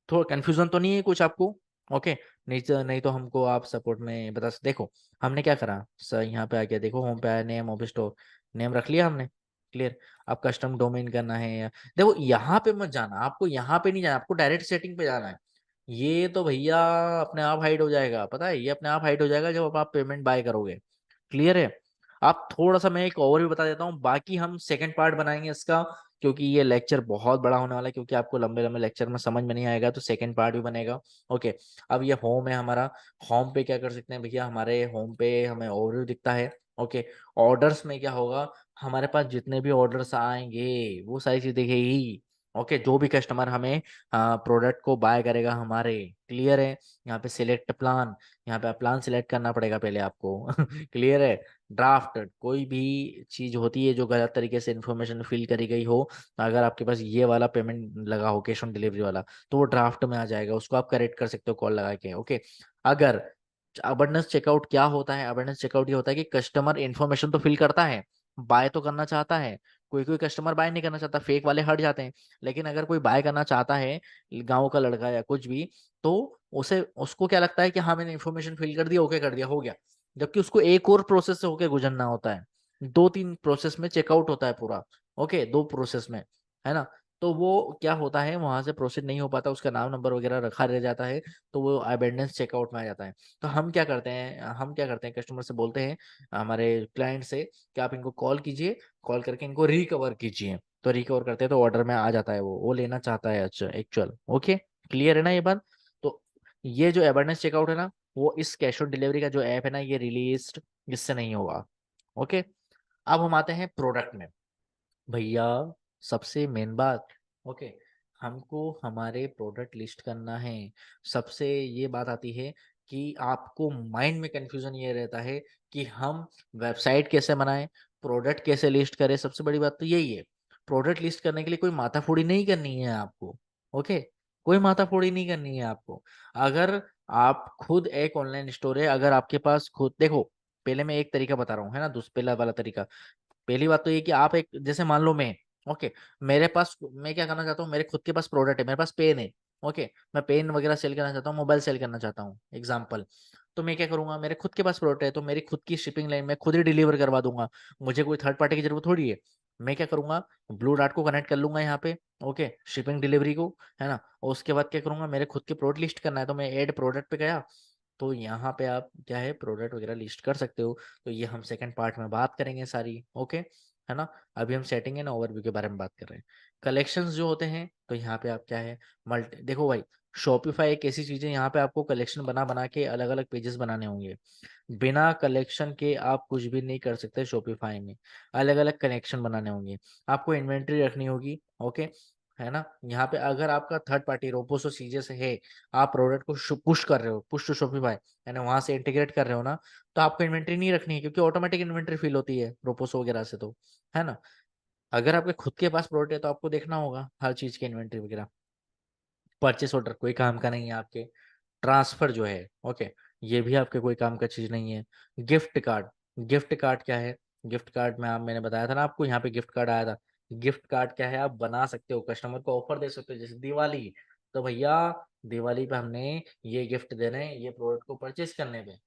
थोड़ा कंफ्यूजन तो नहीं है कुछ आपको। ओके, नहीं तो हमको आप सपोर्ट में देखो हमने क्या करा सर, यहाँ पे आ गया देखो, होम पे आया, नेम ऑफ स्टोर, नेम रख लिया हमने। क्लियर, अब कस्टम डोमेन करना है देखो यहाँ पे मत जाना, आपको यहाँ पे नहीं जाना, आपको डायरेक्ट सेटिंग पे जाना है। ये तो भैया अपने आप हाइड हो जाएगा, पता है, ये अपने आप हाइड हो जाएगा जब आप पेमेंट बाय करोगे। क्लियर है, आप थोड़ा सा मैं एक ओवरव्यू बता देता हूँ, बाकी हम सेकंड पार्ट बनाएंगे इसका, क्योंकि ये लेक्चर बहुत बड़ा होने वाला है, क्योंकि आपको लंबे लंबे लेक्चर में समझ में नहीं आएगा, तो सेकंड पार्ट भी बनेगा। ओके, अब ये होम है हमारा, होम पे क्या कर सकते हैं भैया, हमारे होम पे हमें ओवरव्यू दिखता है। ओके, ऑर्डर्स में क्या होगा, हमारे पास जितने भी ऑर्डर्स आएंगे वो सारी चीज दिखेगी। ओके, जो भी कस्टमर हमें प्रोडक्ट को बाय करेगा हमारे। क्लियर है, यहाँ पे सिलेक्ट प्लान, यहाँ पे प्लान सिलेक्ट करना पड़ेगा पहले आपको। क्लियर है, ड्राफ्ट, कोई भी चीज होती है जो गलत तरीके से इंफॉर्मेशन फिल करी गई हो, अगर आपके पास ये वाला पेमेंट लगा हो कैश ऑन डिलीवरी वाला, तो वो ड्राफ्ट में आ जाएगा, उसको आप करेक्ट कर सकते हो कॉल लगा के। ओके, अगर अबंडेंस चेकआउट क्या होता है, अबंडेंस चेकआउट ये होता है कि कस्टमर इंफॉर्मेशन तो फिल करता है, बाय तो करना चाहता है, कोई कोई कस्टमर बाय नहीं करना चाहता, फेक वाले हट जाते हैं। लेकिन अगर कोई बाय करना चाहता है, गांव का लड़का या कुछ भी, तो उसे उसको क्या लगता है कि हाँ मैंने इन्फॉर्मेशन फिल कर दिया, ओके कर दिया, हो गया। जबकि उसको एक और प्रोसेस से होके गुजरना होता है, दो तीन प्रोसेस में चेकआउट होता है पूरा। ओके, दो प्रोसेस में, है ना। तो वो क्या होता है, वहां से प्रोसेस नहीं हो पाता, उसका नाम नंबर वगैरह रखा रह जाता है, तो वो अबेंडेंस चेकआउट में आ जाता है। तो हम क्या करते हैं कस्टमर से बोलते हैं, हमारे क्लाइंट से, कि आप इनको कॉल कीजिए, कॉल करके इनको रिकवर कीजिए। तो रिकवर करते हैं तो ऑर्डर में आ जाता है, वो लेना चाहता है एक्चुअल। ओके, क्लियर है ना ये बात। तो ये जो अवेयरनेस चेकआउट है ना, वो इस कैश ऑन डिलीवरी का जो ऐप है ना, ये रिलीज इससे नहीं होगा। ओके, अब हम आते हैं प्रोडक्ट में भैया, सबसे मेन बात। ओके, हमको हमारे प्रोडक्ट लिस्ट करना है। सबसे ये बात आती है कि आपको माइंड में कंफ्यूजन ये रहता है कि हम वेबसाइट कैसे बनाएं, प्रोडक्ट कैसे लिस्ट करें। सबसे बड़ी बात तो यही है, प्रोडक्ट लिस्ट करने के लिए कोई माथाफोड़ी नहीं करनी है आपको। ओके, कोई माथाफोड़ी नहीं करनी है आपको। अगर आप खुद एक ऑनलाइन स्टोर है, अगर आपके पास खुद देखो, पहले मैं एक तरीका बता रहा हूँ, है ना, पहला वाला तरीका। पहली बात तो ये कि आप एक, जैसे मान लो मैं ओके, मेरे पास, मैं क्या करना चाहता हूँ, मेरे खुद के पास प्रोडक्ट है, मेरे पास पेन है। ओके, मैं पेन वगैरह सेल करना चाहता हूँ, मोबाइल सेल करना चाहता हूँ, एग्जाम्पल। तो मैं क्या करूंगा, मेरे खुद के पास प्रोडक्ट है तो मेरी खुद की शिपिंग लाइन में खुद ही डिलीवर करवा दूंगा, मुझे कोई थर्ड पार्टी की जरूरत थोड़ी है। मैं क्या करूंगा, ब्लू डार्ट को कनेक्ट कर लूंगा यहाँ पे, ओके, शिपिंग डिलीवरी को, है ना। और उसके बाद क्या करूंगा, मेरे खुद के प्रोडक्ट लिस्ट करना है तो मैं ऐड प्रोडक्ट पे गया, तो यहाँ पे आप क्या है प्रोडक्ट वगैरह लिस्ट कर सकते हो। तो ये हम सेकंड पार्ट में बात करेंगे सारी, ओके, है ना। अभी हम सेटिंग एंड ओवरव्यू के बारे में बात कर रहे हैं। कलेक्शंस जो होते हैं, तो यहाँ पे आप क्या है, मल्टी, देखो भाई, शॉपिफाई एक ऐसी चीज है, यहाँ पे आपको कलेक्शन बना बना के अलग अलग पेजेस बनाने होंगे। बिना कलेक्शन के आप कुछ भी नहीं कर सकते शॉपिफाई में, अलग अलग कनेक्शन बनाने होंगे, आपको इन्वेंट्री रखनी होगी, ओके, है ना। यहाँ पे अगर आपका थर्ड पार्टी रोपोसो सीजे से है, आप प्रोडक्ट को पुश कर रहे हो, पुश टू शॉपिफाई, यानी वहां से इंटीग्रेट कर रहे हो ना, तो आपको इन्वेंट्री नहीं रखनी है, क्योंकि ऑटोमेटिक इन्वेंट्री फिल होती है रोपोसो वगैरह से, तो है ना। अगर आपके खुद के पास प्रोडक्ट है तो आपको देखना होगा हर चीज की इन्वेंट्री वगैरह। परचेस ऑर्डर कोई काम का नहीं है आपके। ट्रांसफर जो है, ओके, ये भी आपके कोई काम का चीज नहीं है। गिफ्ट कार्ड, गिफ्ट कार्ड क्या है, गिफ्ट कार्ड में आप, मैंने बताया था ना आपको, यहाँ पे गिफ्ट कार्ड आया था। गिफ्ट कार्ड क्या है, आप बना सकते हो, कस्टमर को ऑफर दे सकते हो, जैसे दिवाली, तो भैया दिवाली पे हमने ये गिफ्ट दे रहे हैं ये प्रोडक्ट को परचेस करने पे,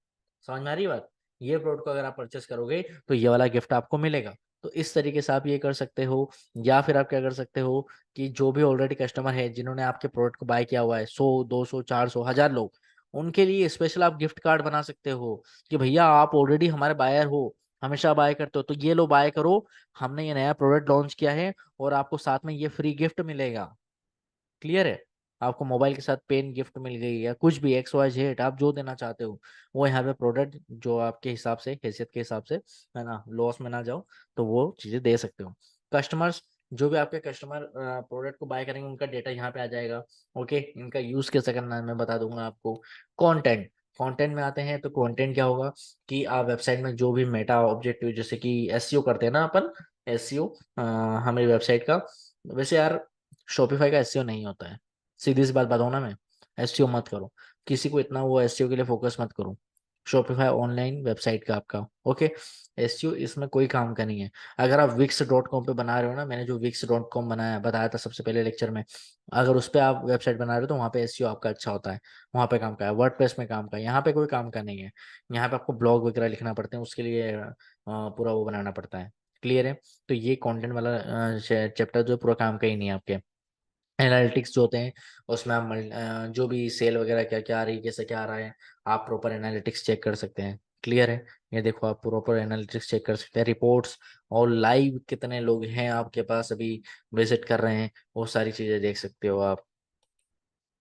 समझ में आ रही बात। ये प्रोडक्ट को अगर आप परचेस करोगे तो ये वाला गिफ्ट आपको मिलेगा। तो इस तरीके से आप ये कर सकते हो। या फिर आप क्या कर सकते हो, कि जो भी ऑलरेडी कस्टमर है जिन्होंने आपके प्रोडक्ट को बाय किया हुआ है, 100 200 400 1000 लोग, उनके लिए स्पेशल आप गिफ्ट कार्ड बना सकते हो, कि भैया आप ऑलरेडी हमारे बायर हो, हमेशा बाय करते हो, तो ये लो बाय करो, हमने ये नया प्रोडक्ट लॉन्च किया है और आपको साथ में ये फ्री गिफ्ट मिलेगा। क्लियर है। आपको मोबाइल के साथ पेन गिफ्ट मिल गई या कुछ भी XYZ आप जो देना चाहते हो, वो यहाँ पे प्रोडक्ट जो आपके हिसाब से, हैसियत के हिसाब से, है ना, लॉस में ना जाओ, तो वो चीजें दे सकते हो। कस्टमर्स, जो भी आपके कस्टमर प्रोडक्ट को बाय करेंगे उनका डेटा यहाँ पे आ जाएगा, ओके। इनका यूज कैसे करना है मैं बता दूंगा आपको। कंटेंट, कंटेंट में आते हैं तो कंटेंट क्या होगा, कि आप वेबसाइट में जो भी मेटा ऑब्जेक्टिव, जैसे कि एसईओ करते हैं ना अपन, एसईओ हमारी वेबसाइट का, वैसे यार शॉपिफाई का एसईओ नहीं होता है, सीधी सी बात बताऊं ना मैं, एसईओ मत करो, किसी को इतना वो एसईओ के लिए फोकस मत करो। शॉपिफाई ऑनलाइन वेबसाइट का आपका, ओके, एसईओ इसमें कोई काम का नहीं है। अगर आप wix.com पे बना रहे हो ना, मैंने जो wix.com बनाया बताया था सबसे पहले लेक्चर में, अगर उस पे आप वेबसाइट बना रहे हो तो वहाँ पे एसईओ आपका अच्छा होता है, वहाँ पे काम का है, वर्डप्रेस में काम का है, यहाँ पे कोई काम का नहीं है। यहाँ पे आपको ब्लॉग वगैरह लिखना पड़ते हैं, उसके लिए पूरा वो बनाना पड़ता है। क्लियर है। तो ये कंटेंट वाला चैप्टर जो पूरा काम का ही नहीं है आपके। एनालिटिक्स जो होते हैं, उसमें आप जो भी सेल वगैरह क्या क्या आ रही है, कैसे क्या आ रहा है, आप प्रॉपर एनालिटिक्स चेक कर सकते हैं। क्लियर है। ये देखो आप प्रॉपर एनालिटिक्स चेक कर सकते हैं, रिपोर्ट्स, और लाइव कितने लोग हैं आपके पास अभी विजिट कर रहे हैं, वो सारी चीजें देख सकते हो आप,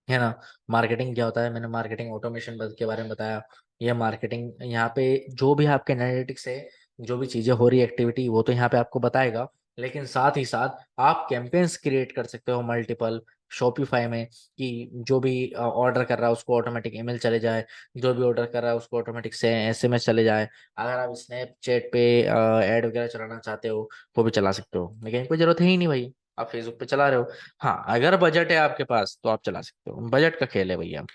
है ना। मार्केटिंग क्या होता है, मैंने मार्केटिंग ऑटोमेशन के बारे में बताया। ये मार्केटिंग यहाँ पे जो भी आपके एनालिटिक्स है, जो भी चीजें हो रही एक्टिविटी, वो तो यहाँ पे आपको बताएगा, लेकिन साथ ही साथ आप कैंपेन्स क्रिएट कर सकते हो मल्टीपल शॉपिफाई में, कि जो भी ऑर्डर कर रहा है उसको ऑटोमेटिक ईमेल चले जाए, जो भी ऑर्डर कर रहा है उसको ऑटोमेटिक से एसएमएस चले जाए। अगर आप स्नैपचैट पे ऐड वगैरह चलाना चाहते हो, वो भी चला सकते हो, लेकिन कोई जरूरत है ही नहीं भाई, आप फेसबुक पे चला रहे हो। हाँ, अगर बजट है आपके पास तो आप चला सकते हो, बजट का खेल है भैया।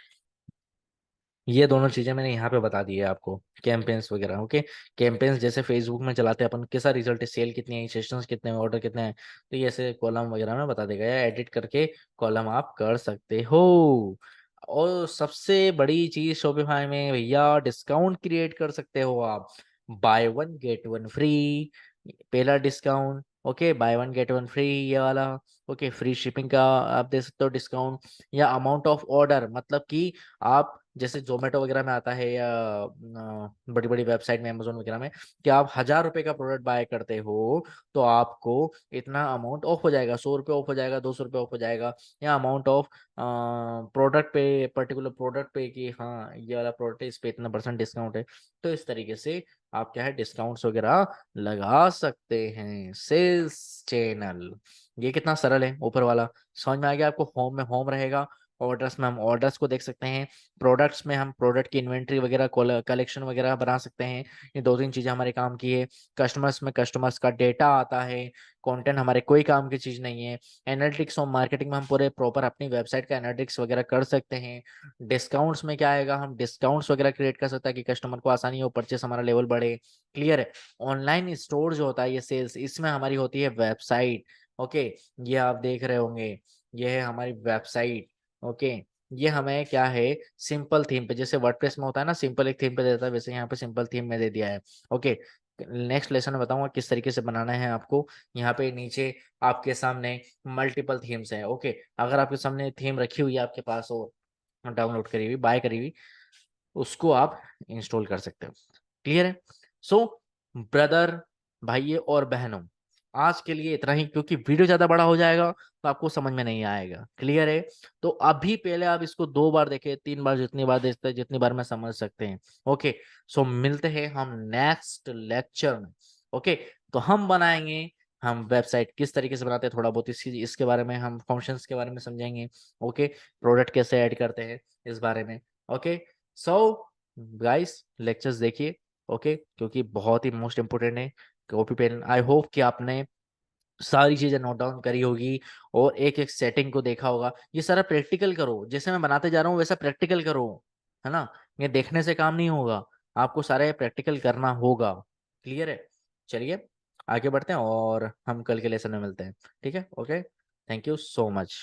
ये दोनों चीजें मैंने यहाँ पे बता दी है आपको, कैंपेन्स वगैरह, ओके। कैंपेन्स जैसे फेसबुक में चलाते हैं अपन, कैसा रिजल्ट है, सेल कितनी है, सेशंस कितने हैं, ऑर्डर कितने हैं, तो ये ऐसे कॉलम वगैरह में बता देगा, या एडिट करके कॉलम आप कर सकते हो। और सबसे बड़ी चीज शॉपिफाई में भैया, डिस्काउंट क्रिएट कर सकते हो आप, buy one get one free, पहला discount, okay, buy one get one free, ये वाला, ओके, फ्री शिपिंग का आप दे सकते हो डिस्काउंट, या अमाउंट ऑफ ऑर्डर, मतलब कि आप जैसे जोमेटो वगैरह में आता है, या बड़ी बड़ी वेबसाइट में, अमेजोन वगैरह में, कि आप 1000 रुपए का प्रोडक्ट बाय करते हो, तो आपको इतना अमाउंट ऑफ हो जाएगा, 100 रुपये ऑफ हो जाएगा, 200 रुपये ऑफ हो जाएगा, या अमाउंट ऑफ प्रोडक्ट पे, पर्टिकुलर प्रोडक्ट पे, कि हाँ ये वाला प्रोडक्ट है इस पे इतना परसेंट डिस्काउंट है। तो इस तरीके से आप क्या है डिस्काउंट्स वगैरह लगा सकते हैं, सेल्स चैनल। ये कितना सरल है ऊपर वाला, समझ में आ गया आपको। होम में होम रहेगा, ऑर्डर्स में हम ऑर्डर्स को देख सकते हैं, प्रोडक्ट्स में हम प्रोडक्ट की इन्वेंट्री वगैरह, कलेक्शन वगैरह बना सकते हैं। ये दो तीन चीजें हमारे काम की है। कस्टमर्स में कस्टमर्स का डेटा आता है, कंटेंट हमारे कोई काम की चीज नहीं है। एनालिटिक्स और मार्केटिंग में हम पूरे प्रॉपर अपनी वेबसाइट का एनालिटिक्स वगैरह कर सकते हैं। डिस्काउंट्स में क्या आएगा, हम डिस्काउंट्स वगैरह क्रिएट कर सकते हैं कि कस्टमर को आसानी हो, परचेस हमारा लेवल बढ़े। क्लियर है। ऑनलाइन स्टोर जो होता है, ये सेल्स, इसमें हमारी होती है वेबसाइट, ओके, ये आप देख रहे होंगे, ये है हमारी वेबसाइट। ओके, ये हमें क्या है, सिंपल थीम पे, जैसे वर्डप्रेस में होता है ना सिंपल एक थीम पे देता है, वैसे यहाँ पे सिंपल थीम में दे दिया है। ओके, नेक्स्ट लेसन में बताऊंगा किस तरीके से बनाना है आपको। यहाँ पे नीचे आपके सामने मल्टीपल थीम्स है। ओके, अगर आपके सामने थीम रखी हुई है आपके पास और डाउनलोड करी हुई, बाय करी हुई, उसको आप इंस्टॉल कर सकते हो। क्लियर है? सो ब्रदर, भाइयों और बहनों, आज के लिए इतना ही, क्योंकि वीडियो ज्यादा बड़ा हो जाएगा तो आपको समझ में नहीं आएगा। क्लियर है? तो अभी पहले आप इसको 2 बार देखें, 3 बार, जितनी बार देखते हैं, जितनी बार में समझ सकते हैं। ओके, सो मिलते हैं हम नेक्स्ट लेक्चर में। ओके, तो हम बनाएंगे, हम वेबसाइट किस तरीके से बनाते हैं, थोड़ा बहुत इसके बारे में, हम फंक्शंस के बारे में समझेंगे। ओके, प्रोडक्ट कैसे ऐड करते हैं इस बारे में। ओके, सो गाइस लेक्चर्स देखिए। ओके, क्योंकि बहुत ही मोस्ट इंपोर्टेंट है। कॉपी पेन, आई होप कि आपने सारी चीजें नोट डाउन करी होगी और एक एक सेटिंग को देखा होगा। ये सारा प्रैक्टिकल करो, जैसे मैं बनाते जा रहा हूँ वैसा प्रैक्टिकल करो, है ना। ये देखने से काम नहीं होगा, आपको सारे प्रैक्टिकल करना होगा। क्लियर है? चलिए आगे बढ़ते हैं और हम कल के लेसन में मिलते हैं। ठीक है? Okay, thank you so much.